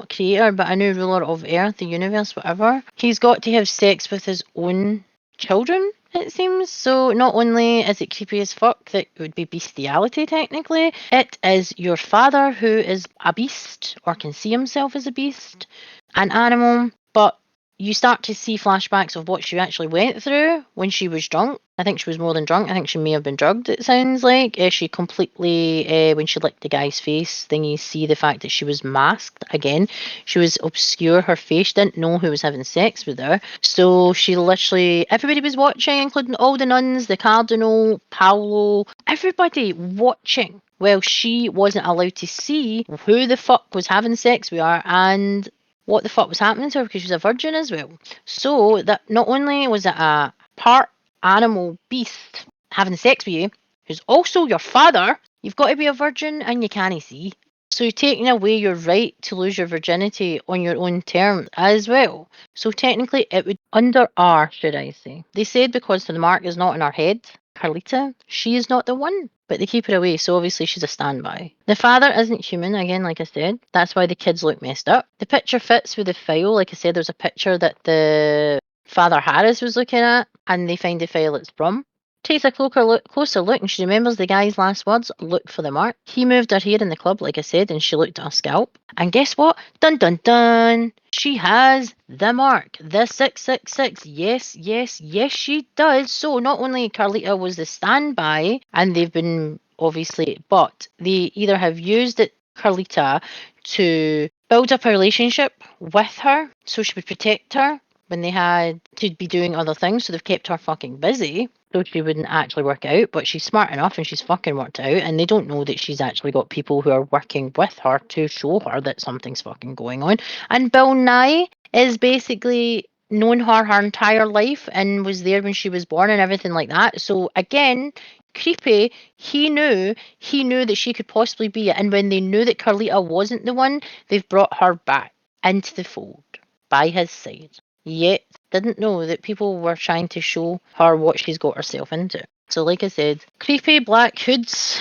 Speaker 1: creator, but a new ruler of Earth, the universe, whatever. He's got to have sex with his own children, it seems. So not only is it creepy as fuck, that would be bestiality technically, it is your father who is a beast or can see himself as a beast, an animal, but you start to see flashbacks of what she actually went through when she was drunk. I think she was more than drunk. I think she may have been drugged, it sounds like. She completely, when she licked the guy's face, then you see the fact that she was masked. Again, she was obscure. Her face didn't know who was having sex with her. So she literally, everybody was watching, including all the nuns, the cardinal, Paolo, everybody watching. Well, she wasn't allowed to see who the fuck was having sex with her and what the fuck was happening to her because she was a virgin as well. So that not only was it a part animal beast having sex with you, who's also your father, you've got to be a virgin and you can't see. So you're taking away your right to lose your virginity on your own terms as well. So technically it would, under R, should I say. They said because the mark is not in her head, Carlita, she is not the one. But they keep her away, so obviously she's a standby. The father isn't human, again, like I said. That's why the kids look messed up. The picture fits with the file. Like I said, there's a picture that the Father Harris was looking at, and they find the file it's from. Takes a closer look, and she remembers the guy's last words, look for the mark. He moved her hair in the club, like I said, and she looked at her scalp. And guess what? Dun dun dun! She has the mark. The 666. Yes, yes, yes, she does. So not only Carlita was the standby, and they've been obviously, but they either have used it, Carlita, to build up a relationship with her so she would protect her when they had to be doing other things, so they've kept her fucking busy so she wouldn't actually work out, but she's smart enough and she's fucking worked out, and they don't know that she's actually got people who are working with her to show her that something's fucking going on. And Bill Nye is basically known her entire life and was there when she was born and everything like that. So again, creepy, he knew that she could possibly be it, and when they knew that Carlita wasn't the one, they've brought her back into the fold by his side. Yet didn't know that people were trying to show her what she's got herself into. So like I said, creepy black hoods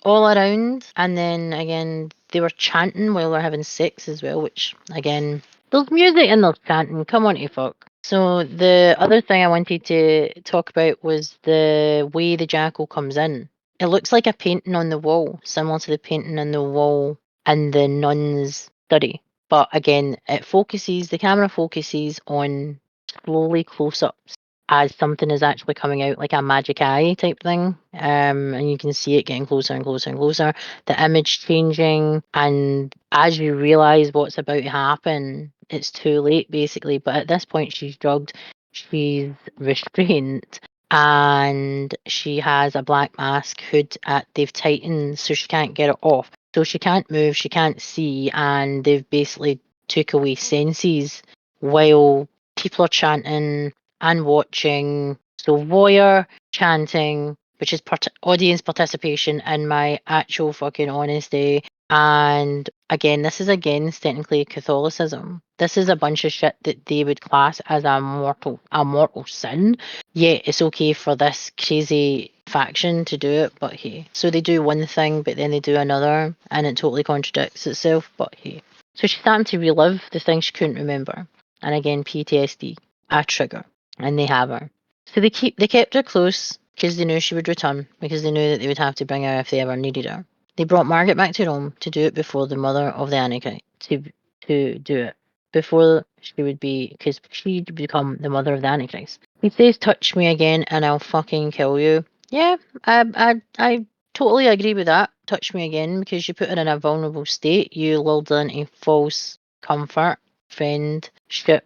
Speaker 1: all around, and then again they were chanting while they're having sex as well, which again, there's music and there's chanting, come on to fuck. So the other thing I wanted to talk about was the way the jackal comes in. It looks like a painting on the wall, similar to the painting on the wall in the nun's study. But again, the camera focuses on slowly close-ups as something is actually coming out, like a magic eye type thing. And you can see it getting closer and closer and closer. The image changing, and as you realise what's about to happen, it's too late basically. But at this point, she's drugged, she's restrained, and she has a black mask hood they've tightened so she can't get it off. So she can't move, she can't see, and they've basically took away senses while people are chanting and watching. So voyeur chanting, which is audience participation in my actual fucking honesty. And again, this is against technically Catholicism. This is a bunch of shit that they would class as a mortal sin. Yet it's okay for this crazy faction to do it, but hey. So they do one thing, but then they do another, and it totally contradicts itself, but hey. So she's starting to relive the things she couldn't remember. And again, PTSD, a trigger, and they have her. So they kept her close because they knew she would return, because they knew that they would have to bring her if they ever needed her. They brought Margaret back to Rome to do it before the mother of the Antichrist, to do it before she would be, because she'd become the mother of the Antichrist. He says, "Touch me again, and I'll fucking kill you." Yeah, I totally agree with that. Touch me again, because you put her in a vulnerable state. You lulled her into false comfort, friendship,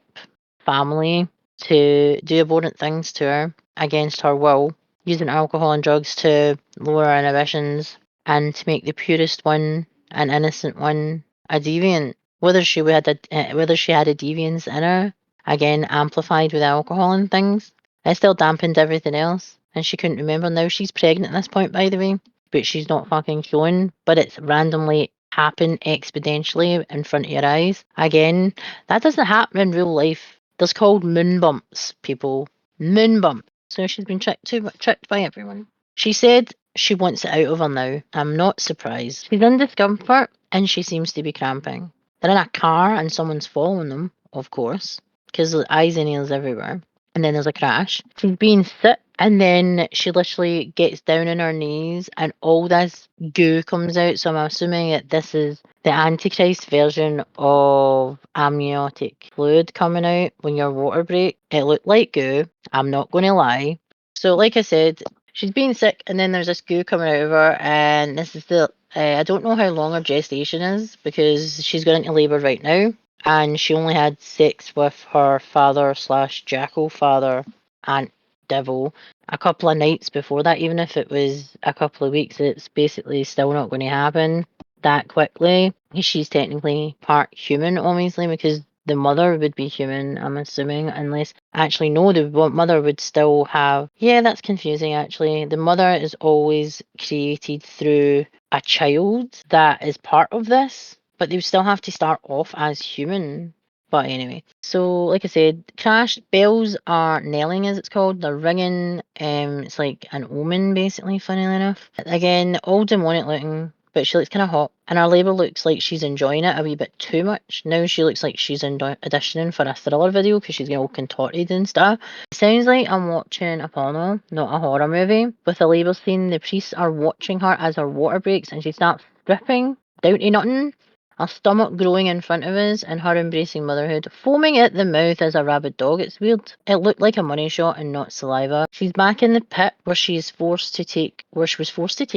Speaker 1: family, to do abhorrent things to her against her will, using alcohol and drugs to lower her inhibitions and to make the purest one, an innocent one, a deviant. Whether she had a deviance in her, again amplified with alcohol and things, it still dampened everything else, and she couldn't remember. Now she's pregnant at this point, by the way, but she's not fucking showing. But it's randomly happened exponentially in front of your eyes. Again, that doesn't happen in real life. There's called moon bumps, people. Moon bump. So she's been tricked by everyone. She said she wants it out of her now. I'm not surprised. She's in discomfort and she seems to be cramping. They're in a car and someone's following them, of course, because there's eyes and nails everywhere. And then there's a crash. She's being sick, and then she literally gets down on her knees and all this goo comes out. So I'm assuming that this is the Antichrist version of amniotic fluid coming out when your water break. It looked like goo. I'm not going to lie. So like I said, she's being sick, and then there's this goo coming out of her, and this is I don't know how long her gestation is, because she's going into labour right now, and she only had sex with her father / jackal father, Aunt Devil, a couple of nights before that. Even if it was a couple of weeks, it's basically still not going to happen that quickly. She's technically part human, obviously, because the mother would be human, I'm assuming, unless Actually, no, the mother would still have. Yeah, that's confusing, actually. The mother is always created through a child that is part of this, but they would still have to start off as human. But anyway, so like I said, crash bells are knelling, as it's called. They're ringing. It's like an omen, basically. Funnily enough, again, all demonic looking, but she looks kind of hot, and our Labour looks like she's enjoying it a wee bit too much. Now she looks like she's auditioning for a thriller video because she's getting all contorted and stuff. It sounds like I'm watching a porno, not a horror movie. With a Labour scene, the priests are watching her as her water breaks, and she starts stripping down to nothing. Her stomach growing in front of us and her embracing motherhood, foaming at the mouth as a rabid dog. It's weird. It looked like a money shot and not saliva. She's back in the pit where she was forced to take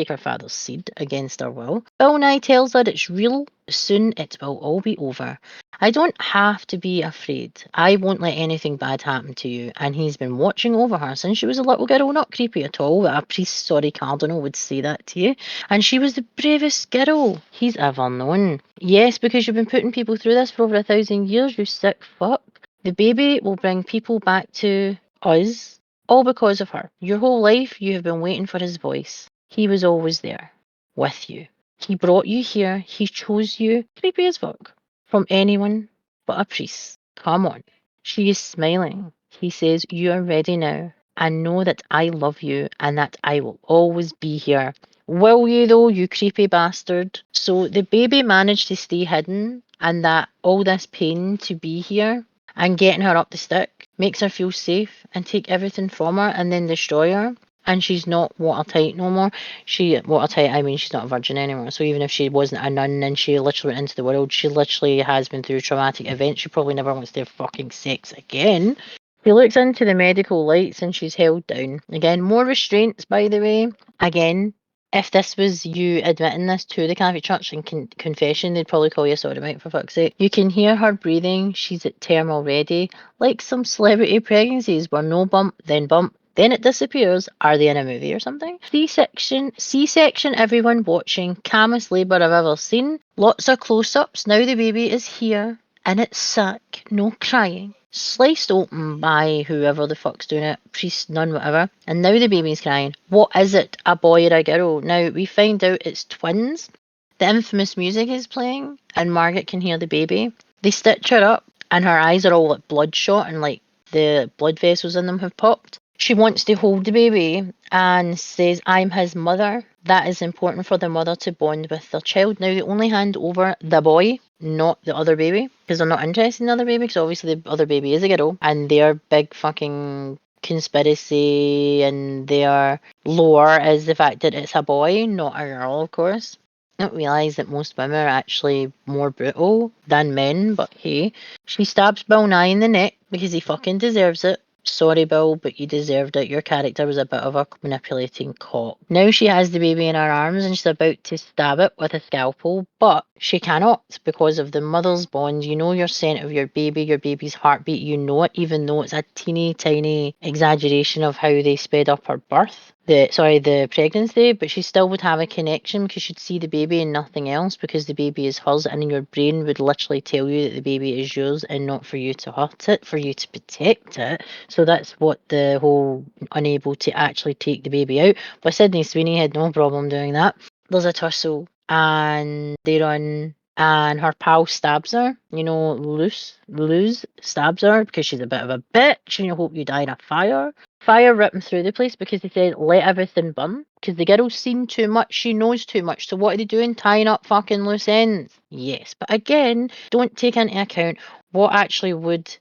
Speaker 1: her father's seed against her will. Bill Nye tells her it's real. Soon it will all be over. I don't have to be afraid. I won't let anything bad happen to you. And he's been watching over her since she was a little girl. Not creepy at all that a priest, sorry, cardinal would say that to you. And she was the bravest girl he's ever known. Yes, because you've been putting people through this for over 1,000 years, you sick fuck. The baby will bring people back to us, all because of her. Your whole life you have been waiting for his voice. He was always there, with you. He brought you here. He chose you. Creepy as fuck. From anyone but a priest. Come on. She is smiling. He says, you are ready now. And know that I love you and that I will always be here. Will you though, you creepy bastard? So the baby managed to stay hidden, and that all this pain to be here and getting her up the stick makes her feel safe and take everything from her and then destroy her. And she's not watertight no more. Watertight, I mean, she's not a virgin anymore. So even if she wasn't a nun and she literally went into the world, she literally has been through traumatic events. She probably never wants to have fucking sex again. She looks into the medical lights and she's held down. Again, more restraints, by the way. Again, if this was you admitting this to the Catholic Church in confession, they'd probably call you a sodomite, for fuck's sake. You can hear her breathing. She's at term already. Like some celebrity pregnancies where no bump, then it disappears. Are they in a movie or something? C-section, everyone watching. Calmest labour I've ever seen. Lots of close-ups. Now the baby is here. And it's sick. No crying. Sliced open by whoever the fuck's doing it. Priest, nun, whatever. And now the baby's crying. What is it? A boy or a girl? Now we find out it's twins. The infamous music is playing. And Margaret can hear the baby. They stitch her up. And her eyes are all like bloodshot and like the blood vessels in them have popped. She wants to hold the baby and says, I'm his mother. That is important for the mother to bond with their child. Now, they only hand over the boy, not the other baby, because they're not interested in the other baby, because obviously the other baby is a girl, and their big fucking conspiracy and their lore is the fact that it's a boy, not a girl, of course. I don't realise that most women are actually more brutal than men, but hey. She stabs Bill Nye in the neck because he fucking deserves it. Sorry, Bill, but you deserved it. Your character was a bit of a manipulating cock. Now she has the baby in her arms and she's about to stab it with a scalpel, but she cannot because of the mother's bond. You know your scent of your baby's heartbeat. You know it, even though it's a teeny tiny exaggeration of how they sped up her birth. The pregnancy, but she still would have a connection because she'd see the baby and nothing else because the baby is hers, and your brain would literally tell you that the baby is yours and not for you to hurt it, for you to protect it. So that's what the whole unable to actually take the baby out. But Sydney Sweeney had no problem doing that. There's a tussle and they run and her pal stabs her. You know, Luz stabs her because she's a bit of a bitch and you hope you die in a fire. Fire ripping through the place because they said let everything burn. Because the girl's seen too much, she knows too much. So what are they doing? Tying up fucking loose ends. Yes, but again, don't take into account what actually would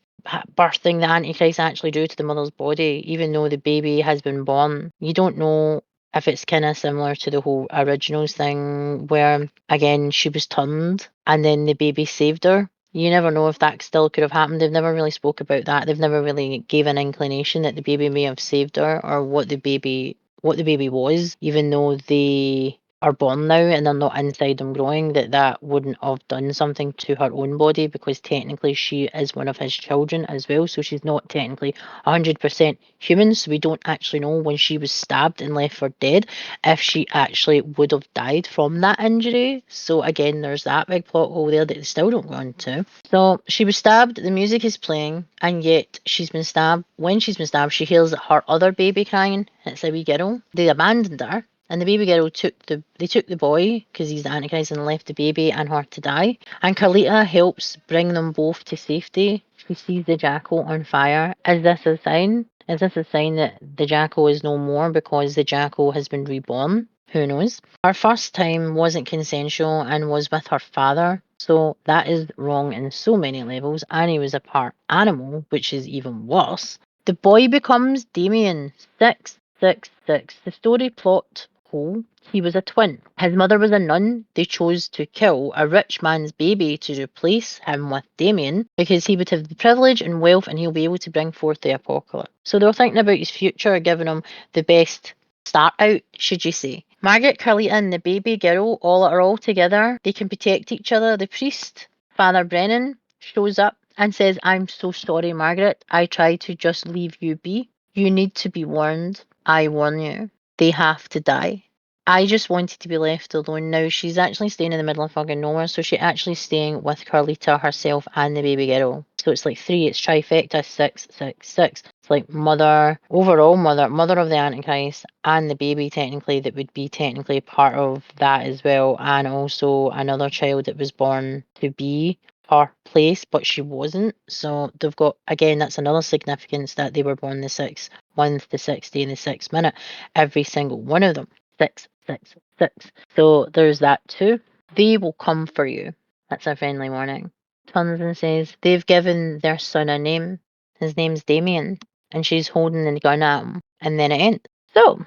Speaker 1: birthing the Antichrist actually do to the mother's body, even though the baby has been born. You don't know if it's kind of similar to the whole originals thing where, again, she was turned and then the baby saved her. You never know if that still could have happened. They've never really spoke about that. They've never really gave an inclination that the baby may have saved her or what the baby was, even though they are born now and they're not inside them growing, that wouldn't have done something to her own body, because technically she is one of his children as well, so she's not technically 100% human. So we don't actually know when she was stabbed and left for dead if she actually would have died from that injury. So again, there's that big plot hole there that they still don't go into. So she was stabbed, the music is playing, and yet she's been stabbed. When she's been stabbed, she hears her other baby crying. It's a wee girl. They abandoned her, and the baby girl took the boy, because he's the Antichrist, and left the baby and her to die. And Carlita helps bring them both to safety. She sees the jackal on fire. Is this a sign? Is this a sign that the jackal is no more because the jackal has been reborn? Who knows? Her first time wasn't consensual and was with her father. So that is wrong in so many levels. And he was a part animal, which is even worse. The boy becomes Damian. 666. The story plot hole. He was a twin. His mother was a nun. They chose to kill a rich man's baby to replace him with Damian, because he would have the privilege and wealth and he'll be able to bring forth the apocalypse. So they were thinking about his future, giving him the best start out, should you say. Margaret, Carlita, and the baby girl are all together. They can protect each other. The priest, Father Brennan, shows up and says, "I'm so sorry, Margaret. I tried to just leave you be. You need to be warned. I warn you. They have to die." I just wanted to be left alone. Now, she's actually staying in the middle of fucking nowhere, so she's actually staying with Carlita herself and the baby girl. So it's like 3, it's trifecta, 666. It's like mother of the Antichrist, and the baby technically that would be technically part of that as well, and also another child that was born to be her place, but she wasn't. So they've got, again, that's another significance that they were born the 6th month, the 6th day, and the 6th minute, every single one of them. 666. So there's that too. They will come for you. That's a friendly warning. Turns and says they've given their son a name. His name's Damian, and she's holding the gun at him. And then it ends. So,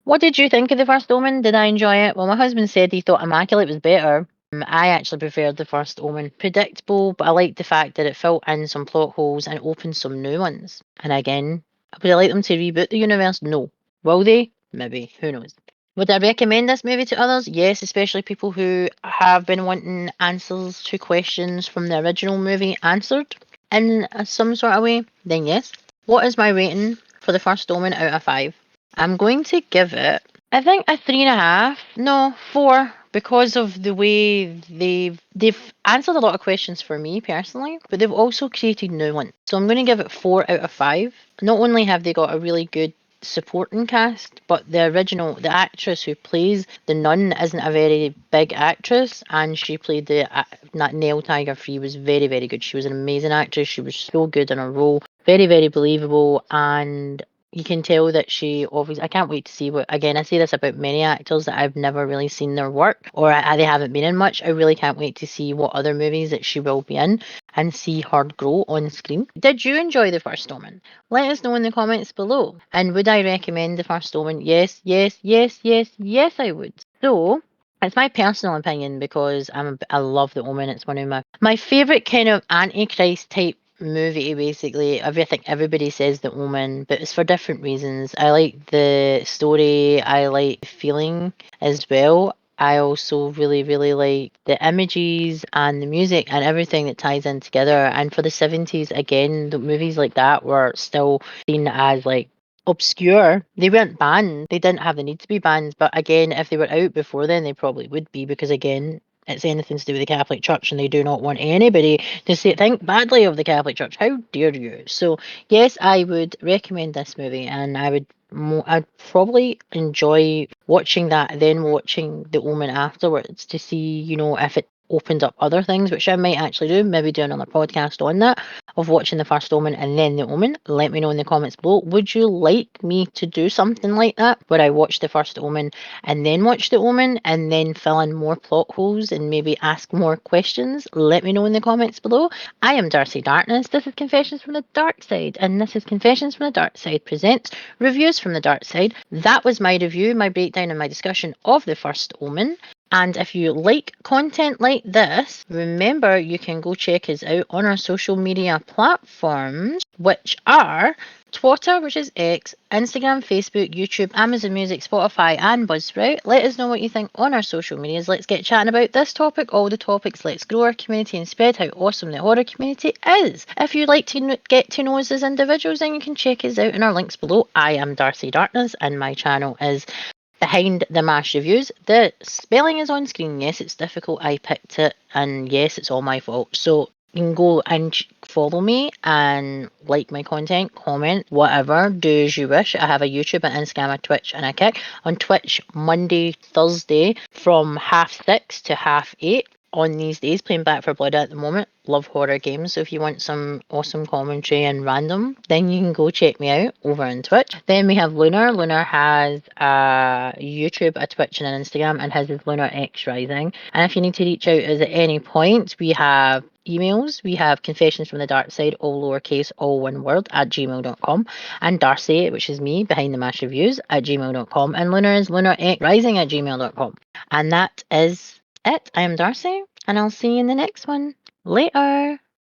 Speaker 1: what did you think of the First Omen? Did I enjoy it? Well, my husband said he thought Immaculate was better. I actually preferred the First Omen. Predictable, but I liked the fact that it filled in some plot holes and opened some new ones. And again, would I like them to reboot the universe? No. Will they? Maybe. Who knows? Would I recommend this movie to others? Yes, especially people who have been wanting answers to questions from the original movie answered in some sort of way. Then yes. What is my rating for the First Omen out of 5? I'm going to give it, I think, a 3.5. No, 4, because of the way they've answered a lot of questions for me personally, but they've also created new ones. So I'm going to give it 4 out of 5. Not only have they got a really good supporting cast, but the actress who plays the nun isn't a very big actress, and she played that Nail Tiger Free was very, very good. She was an amazing actress. She was so good in her role, very, very believable, and you can tell that she obviously, I can't wait to see what, again, I say this about many actors that I've never really seen their work, or they haven't been in much. I really can't wait to see what other movies that she will be in and see her grow on screen. Did you enjoy The First Omen? Let us know in the comments below. And would I recommend The First Omen? Yes, yes, yes, yes, yes, I would. So, it's my personal opinion, because I love The Omen. It's one of my favourite kind of Antichrist type movie. Basically, I think everybody says The Omen, but it's for different reasons. I like the story, I like the feeling as well. I also really, really like the images and the music and everything that ties in together. And for the 70s, again, the movies like that were still seen as like obscure. They weren't banned. They didn't have the need to be banned. But again, if they were out before then, they probably would be, because again, it's anything to do with the Catholic Church, and they do not want anybody to think badly of the Catholic Church. How dare you? So yes, I would recommend this movie, and I'd probably enjoy watching that, then watching The Omen afterwards to see, if it opened up other things, which I might actually do, maybe do another podcast on that, of watching The First Omen and then The Omen. Let me know in the comments below. Would you like me to do something like that, where I watch The First Omen and then watch The Omen and then fill in more plot holes and maybe ask more questions? Let me know in the comments below. I am Darcy Darkness. This is Confessions from the Dark Side, and this is Confessions from the Dark Side presents Reviews from the Dark Side. That was my review, my breakdown, and my discussion of The First Omen. And if you like content like this, remember you can go check us out on our social media platforms, which are Twitter, which is X, Instagram, Facebook, YouTube, Amazon Music, Spotify, and Buzzsprout. Let us know what you think on our social medias. Let's get chatting about this topic, all the topics. Let's grow our community and spread how awesome the horror community is. If you'd like to get to know us as individuals, then you can check us out in our links below. I am Darcy Darkness, and my channel is Behind the Mash Reviews. The spelling is on screen. Yes, it's difficult. I picked it, and yes, it's all my fault. So you can go and follow me and like my content, comment, whatever, do as you wish. I have a YouTube, an Instagram, a Twitch, and a Kick. On Twitch, Monday, Thursday, from 6:30 to 8:30. On these days, playing Back for Blood at the moment. Love horror games, so if you want some awesome commentary and random, then you can go check me out over on Twitch. Then we have Lunar. Lunar has a YouTube, a Twitch, and an Instagram, and his is Lunar X Rising. And if you need to reach out us at any point, we have emails. We have confessions from the dark side, all lowercase, all one word, at gmail.com. And Darcy, which is me, Behind the Mash Reviews, at gmail.com. And Lunar is Lunar X Rising at gmail.com. And that is it. I am Darcy, and I'll see you in the next one. Later.